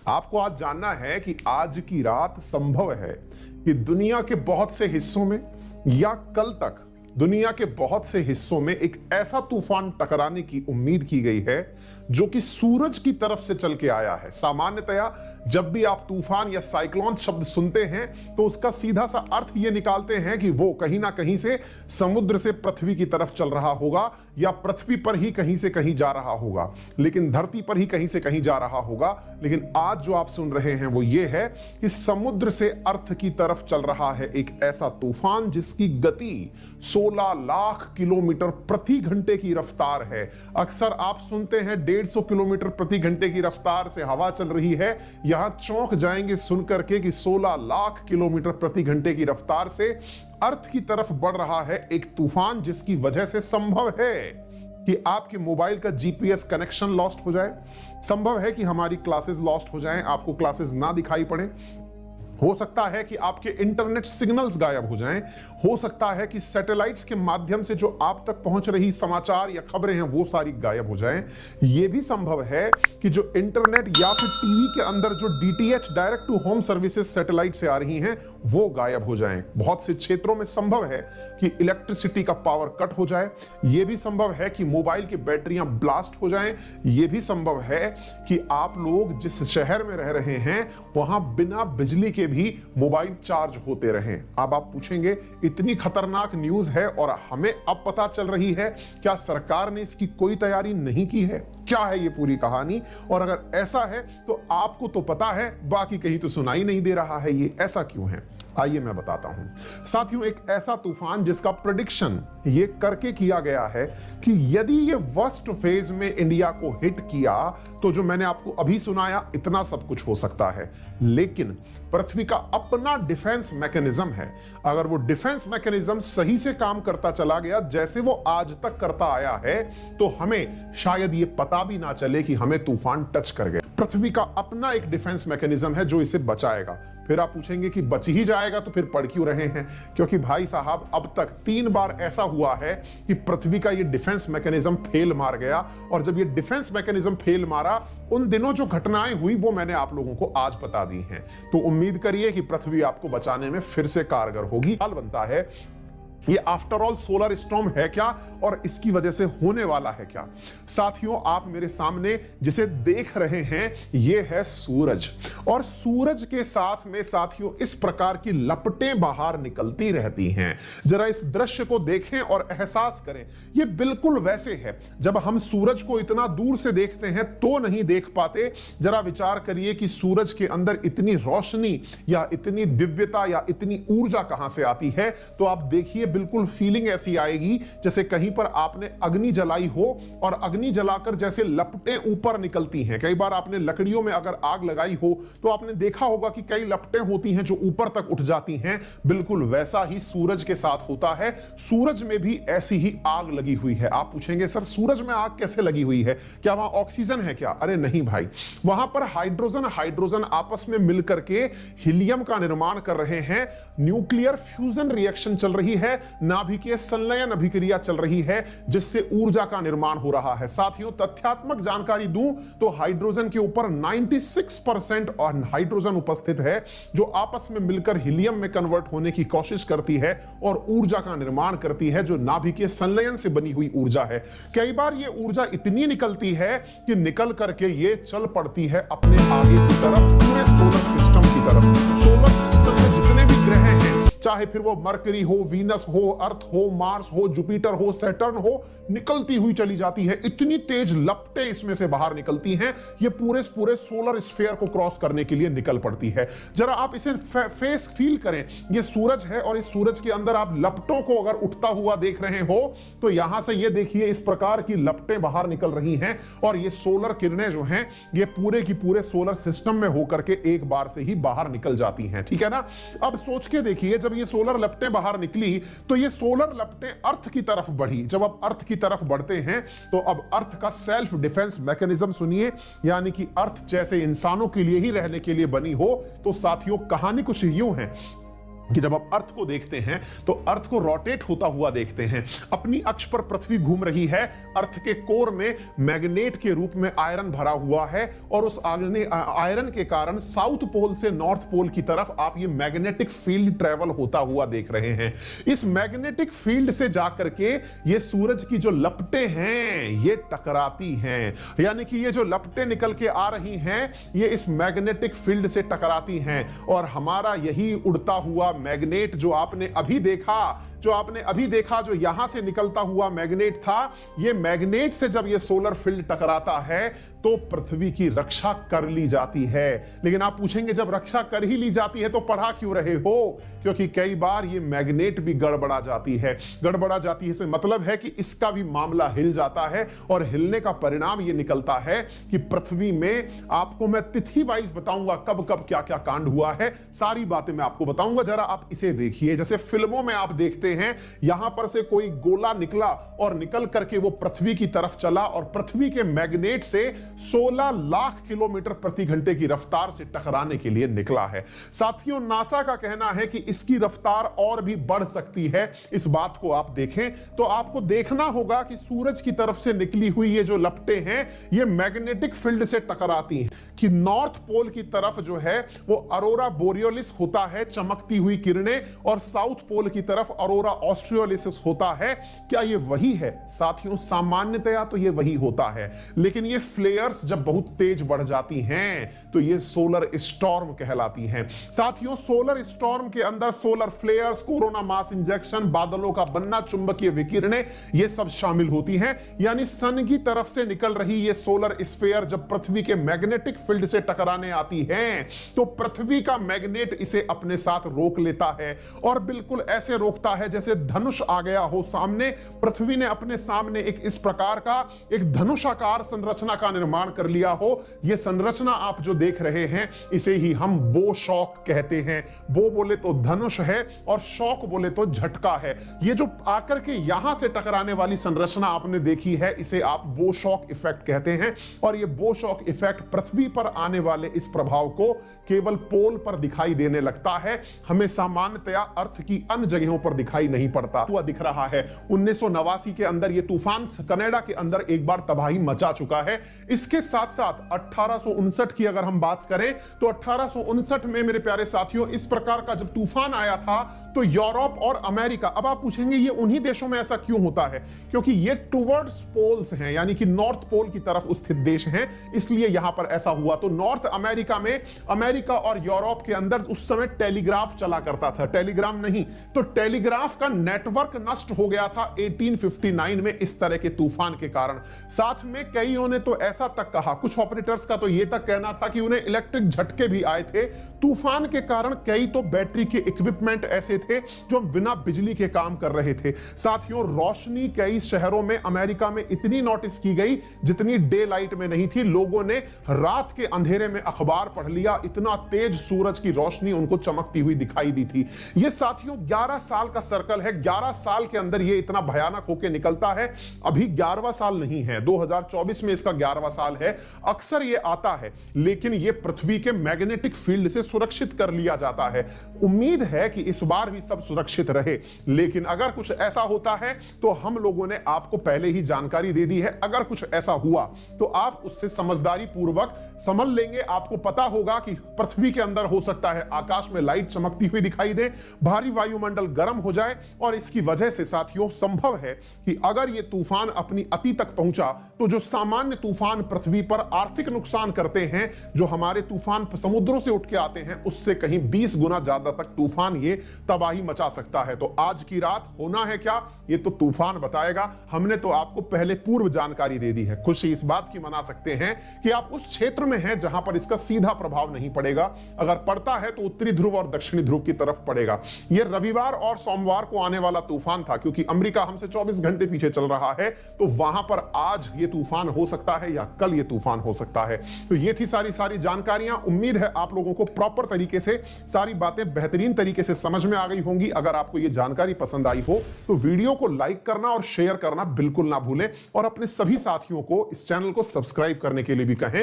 आपको आज जानना है कि आज की रात संभव है कि दुनिया के बहुत से हिस्सों में या कल तक दुनिया के बहुत से हिस्सों में एक ऐसा तूफान टकराने की उम्मीद की गई है जो कि सूरज की तरफ से चल के आया है। सामान्यतया जब भी आप तूफान या साइक्लोन शब्द सुनते हैं तो उसका सीधा सा अर्थ यह निकालते हैं कि वो कहीं ना कहीं से समुद्र से पृथ्वी की तरफ चल रहा होगा या पृथ्वी पर ही कहीं से कहीं जा रहा होगा, लेकिन धरती पर ही कहीं से कहीं जा रहा होगा। लेकिन आज जो आप सुन रहे हैं वो ये है कि समुद्र से अर्थ की तरफ चल रहा है एक ऐसा तूफान जिसकी गति 16 लाख किलोमीटर प्रति घंटे की रफ्तार है। अक्सर आप सुनते हैं 150 किलोमीटर प्रति घंटे की रफ्तार से हवा चल रही है। यहां चौंक जाएंगे सुनकर के कि 16 लाख किलोमीटर प्रति घंटे की रफ्तार से अर्थ की तरफ बढ़ रहा है एक तूफान, जिसकी वजह से संभव है कि आपके मोबाइल का जीपीएस कनेक्शन लॉस्ट हो जाए, संभव है कि हमारी क्लासेस लॉस्ट हो जाएं, आपको क्लासेस ना दिखाई पड़े, हो सकता है कि आपके इंटरनेट सिग्नल्स गायब हो जाएं, हो सकता है कि सैटेलाइट्स के माध्यम से जो आप तक पहुंच रही समाचार या खबरें हैं वो सारी गायब हो जाएं। यह भी संभव है कि जो इंटरनेट या फिर टीवी के अंदर जो DTH direct to home services satellite से आ रही हैं वो गायब हो जाएं। बहुत से क्षेत्रों में संभव है कि इलेक्ट्रिसिटी का पावर कट हो जाए। यह भी संभव है कि मोबाइल की बैटरियां ब्लास्ट हो जाएं। यह भी संभव है कि आप लोग जिस शहर में रह रहे हैं वहां बिना बिजली के भी मोबाइल चार्ज होते रहें। अब आप पूछेंगे इतनी खतरनाक न्यूज है और हमें अब पता चल रही है, क्या सरकार ने इसकी कोई तैयारी नहीं की है? क्या है ये पूरी कहानी? और अगर ऐसा है तो आपको तो पता है, बाकी कहीं तो सुनाई नहीं दे रहा है। ये ऐसा क्यों है? आइए मैं बताता हूं। साथियों, एक ऐसा तूफान जिसका प्रेडिक्शन ये करके किया गया है कि यदि ये वर्स्ट फेज में इंडिया को हिट किया तो जो मैंने आपको अभी सुनाया इतना सब कुछ हो सकता है। लेकिन पृथ्वी का अपना डिफेंस मैकेनिज्म है। अगर वो डिफेंस मैकेनिज्म सही से काम करता चला गया जैसे वो आज तक करता आया है तो हमें शायद ये पता भी ना चले कि हमें तूफान टच कर गया। पृथ्वी का अपना एक डिफेंस मैकेनिज्म है जो इसे बचाएगा। फिर आप पूछेंगे कि बच ही जाएगा तो फिर पढ़ क्यों रहे हैं? क्योंकि भाई साहब अब तक 3 बार ऐसा हुआ है कि पृथ्वी का ये डिफेंस मैकेनिज्म फेल मार गया, और जब ये डिफेंस मैकेनिज्म फेल मारा उन दिनों जो घटनाएं हुई वो मैंने आप लोगों को आज बता दी हैं। तो उम्मीद करिए कि पृथ्वी आपको बचाने में फिर से कारगर होगी। सवाल बनता है, ये आफ्टर ऑल सोलर स्टॉर्म है क्या और इसकी वजह से होने वाला है क्या? साथियों, आप मेरे सामने जिसे देख रहे हैं ये है सूरज, और सूरज के साथ में साथियों इस प्रकार की लपटें बाहर निकलती रहती हैं। जरा इस दृश्य को देखें और एहसास करें, ये बिल्कुल वैसे है जब हम सूरज को इतना दूर से देखते हैं तो नहीं देख पाते। जरा विचार करिए कि सूरज के अंदर इतनी रोशनी या इतनी दिव्यता या इतनी ऊर्जा कहां से आती है। तो आप देखिए, बिल्कुल फीलिंग ऐसी आएगी जैसे कहीं पर आपने अग्नि जलाई हो और अग्नि जलाकर जैसे लपटें ऊपर निकलती हैं। कई बार आपने लकड़ियों में अगर आग लगाई हो तो आपने देखा होगा कि कई लपटें होती हैं जो ऊपर तक उठ जाती हैं। बिल्कुल वैसा ही सूरज के साथ होता है। सूरज में भी ऐसी ही आग लगी हुई है। आप पूछेंगे सर सूरज में आग कैसे लगी हुई है? क्या वहां ऑक्सीजन है क्या? अरे नहीं भाई, वहां पर हाइड्रोजन आपस में मिलकर के हीलियम का निर्माण कर रहे हैं। न्यूक्लियर फ्यूजन रिएक्शन चल रही है, नाभिकीय संलयन अभिक्रिया चल रही है जिससे ऊर्जा का निर्माण हो रहा है। साथियों, तथ्यात्मक जानकारी दूं तो हाइड्रोजन के ऊपर 96% और हाइड्रोजन उपस्थित है जो आपस में मिलकर हीलियम में कन्वर्ट होने की कोशिश करती है और ऊर्जा का निर्माण करती है जो नाभिकीय संलयन से बनी हुई ऊर्जा है। कई बार यह ऊर्जा इतनी निकलती है कि निकल करके ये चल पड़ती है अपने आगे की तरफ, पूरे सोलर सिस्टम की तरफ। सोलर सिस्टम में जितने भी ग्रह हैं, चाहे फिर वो मरकरी हो, वीनस हो, अर्थ हो, मार्स हो, जुपिटर हो, सैटर्न हो, निकलती हुई चली जाती है। इतनी तेज लपटें इसमें से बाहर निकलती हैं, ये पूरे सोलर स्फीयर को क्रॉस करने के लिए निकल पड़ती है। जरा आप इसे फेस फील करें, ये सूरज है और इस सूरज के अंदर आप लपटों को अगर उठता हुआ देख रहे हो तो यहां से ये देखिए इस प्रकार की लपटें बाहर निकल रही हैं और ये सोलर किरणें जो हैं ये पूरे की पूरे सोलर सिस्टम में होकर के एक बार से ही बाहर निकल जाती हैं। ठीक है ना? अब सोच के देखिए, जब ये सोलर लपटें बाहर निकली तो ये सोलर लपटें अर्थ की तरफ बढ़ी। जब अब अर्थ की तरफ बढ़ते हैं तो अब अर्थ का सेल्फ डिफेंस मैकेनिज्म सुनिए, यानी कि अर्थ जैसे इंसानों के लिए ही रहने के लिए बनी हो। तो साथियों, कहानी कुछ यूं है कि जब आप अर्थ को देखते हैं तो अर्थ को रोटेट होता हुआ देखते हैं। अपनी अक्ष पर पृथ्वी घूम रही है, अर्थ के कोर में मैग्नेट के रूप में आयरन भरा हुआ है और उस आयरन के कारण साउथ पोल से नॉर्थ पोल की तरफ आप ये मैग्नेटिक फील्ड ट्रेवल होता हुआ देख रहे हैं। इस मैग्नेटिक फील्ड से जाकर के ये सूरज की जो लपटें हैं ये टकराती हैं, यानी कि ये जो लपटें निकल के आ रही हैं ये इस मैग्नेटिक फील्ड से टकराती हैं और हमारा यही उड़ता हुआ मैग्नेट जो आपने अभी देखा, जो यहां से निकलता हुआ मैग्नेट था, ये मैग्नेट से जब ये सोलर फील्ड टकराता है तो पृथ्वी की रक्षा कर ली जाती है। लेकिन आप पूछेंगे जब रक्षा कर ही ली जाती है तो पढ़ा क्यों रहे हो? क्योंकि कई बार ये मैग्नेट भी गड़बड़ा जाती है। से मतलब है कि इसका भी मामला हिल जाता है और हिलने का परिणाम ये निकलता है कि पृथ्वी में, आपको मैं तिथि वाइज बताऊंगा कब कब क्या क्या कांड हुआ है, सारी बातें मैं आपको बताऊंगा। जरा आप इसे देखिए, जैसे फिल्मों में आप देखते हैं यहां पर से कोई गोला निकला और निकल करके वो पृथ्वी की तरफ चला और पृथ्वी के मैग्नेट से 16 लाख किलोमीटर प्रति घंटे की रफ्तार से टकराने के लिए निकला है। साथियों, नासा का कहना है कि इसकी रफ्तार और भी बढ़ सकती है। इस बात को आप देखें तो आपको देखना होगा कि सूरज की तरफ से निकली हुई ये जो लपटें हैं ये मैग्नेटिक फील्ड से टकराती हैं कि नॉर्थ पोल की तरफ जो है वो अरोरा बोरियोलिस होता है, चमकती हुई किरणें, और साउथ पोल की तरफ अरोरा ऑस्ट्रियोलिस होता है। क्या ये वही है? साथियों, सामान्यतया तो ये वही होता है, लेकिन ये फ्लेयर्स जब बहुत तेज बढ़ जाती हैं तो ये सोलर स्टॉर्म कहलाती हैं। साथियों, सोलर स्टॉर्म के अंदर सोलर फ्लेयर्स, कोरोना मास इंजेक्शन, बादलों का बनना, चुंबकीय विकिरणें, ये सब शामिल होती हैं। यानी सन की तरफ से निकल रही ये सोलर स्फीयर जब पृथ्वी के मैग्नेटिक फील्ड से टकराने आती है तो पृथ्वी का मैग्नेट इसे अपने साथ रोक लेता है और बिल्कुल ऐसे रोकता है जैसे धनुष आ गया हो सामने। पृथ्वी ने अपने सामने एक इस प्रकार का एक धनुषाकार संरचना का निर्माण कर लिया हो। यह संरचना आप जो देख रहे हैं इसे ही हम बो शॉक कहते हैं। बो बोले तो धनुष है और शॉक बोले तो झटका है। ये जो आकर के यहां से टकराने वाली संरचना आपने देखी है इसे आप बो शॉक इफेक्ट कहते हैं और ये बो शॉक इफेक्ट पृथ्वी पर आने वाले इस प्रभाव को केवल पोल पर दिखाई देने लगता है, हमें सामान्यतया अर्थ की अन्य जगहों पर दिखाई नहीं पड़ता हुआ दिख रहा है। 1989 के अंदर यह तूफान कनाडा के अंदर एक बार तबाही मचा चुका है। इसके साथ साथ 1859 की अगर हम बात करें तो 1859 में मेरे प्यारे साथियों इस प्रकार का जब तूफान आया था तो यूरोप और अमेरिका, अब आप पूछेंगे ये उन्हीं देशों में ऐसा क्यों होता है? क्योंकि ये टुवर्ड्स पोल्स हैं, यानी कि नॉर्थ पोल की तरफ स्थित देश हैं, इसलिए यहां पर ऐसा हुआ। तो नॉर्थ अमेरिका में, अमेरिका और यूरोप के अंदर उस समय टेलीग्राफ चला करता था, टेलीग्राम नहीं, तो टेलीग्राफ का नेटवर्क नष्ट हो गया था 1859 में इस तरह के तूफान के कारण। साथ में कईयों ने तो ऐसा तक कहा, कुछ ऑपरेटर्स का तो यह तक कहना था कि उन्हें इलेक्ट्रिक झटके भी आए थे तूफान के कारण। कई तो बैटरी के इक्विपमेंट ऐसे थे जो बिना बिजली के काम कर रहे थे। साथियों, रोशनी कई शहरों में अमेरिका में इतनी नोटिस की गई जितनी डे लाइट में नहीं थी। लोगों ने रात के अंधेरे में अखबार पढ़ लिया, इतना तेज सूरज की रोशनी उनको चमकती हुई दिखाई दी थी। यह साथियों 11 साल का सर्कल है, 11 साल के अंदर यह इतना भयानक होकर निकलता है। अभी 11वां साल नहीं है, 2024 में इसका 11वां साल है। अक्सर यह आता है लेकिन यह पृथ्वी के मैग्नेटिक फील्ड से सुरक्षित कर लिया जाता है। उम्मीद है कि इस बार भी सब सुरक्षित रहे, लेकिन अगर कुछ ऐसा होता है तो हम लोगों ने आपको पहले ही जानकारी दे दी है। अगर कुछ ऐसा हुआ तो आप उससे समझदारी पूर्वक समझ लेंगे। आपको पता होगा कि पृथ्वी के अंदर हो सकता है आकाश में लाइट चमकती हुई दिखाई दे, भारी वायुमंडल गर्म हो जाए और इसकी वजह से साथियों संभव है कि अगर यह तूफान अपनी अति तक पहुंचा तो जो सामान्य तूफान पृथ्वी पर आर्थिक नुकसान करते हैं, जो हमारे तूफान समुद्रों से उठ के आते हैं, उससे कहीं 20 गुना ज्यादा तक तूफान ये तबाही मचा सकता है। तो आज की रात होना है क्या, ये तो तूफान बताएगा। हमने तो आपको पहले पूर्व जानकारी दे दी है। खुशी इस बात की मना सकते हैं कि आप उस क्षेत्र में हैं जहां पर इसका सीधा प्रभाव नहीं पड़ेगा। अगर पड़ता है तो उत्तरी ध्रुव और दक्षिणी ध्रुव की तरफ पड़ेगा। यह रविवार और सोमवार को आने वाला तूफान था, क्योंकि अमेरिका हमसे 24 घंटे पीछे चल रहा है, तो वहां पर आज यह तूफान हो सकता है या कल यह तूफान हो सकता है। तो ये थी सारी जानकारियां। उम्मीद है आप लोगों को प्रॉपर तरीके से सारी बातें बेहतरीन तरीके से समझ में आ गई होंगी। अगर आपको ये जानकारी पसंद आई हो तो वीडियो को लाइक करना और शेयर करना बिल्कुल ना भूलें और अपने सभी साथियों को इस चैनल को सब्सक्राइब करने के लिए भी कहें।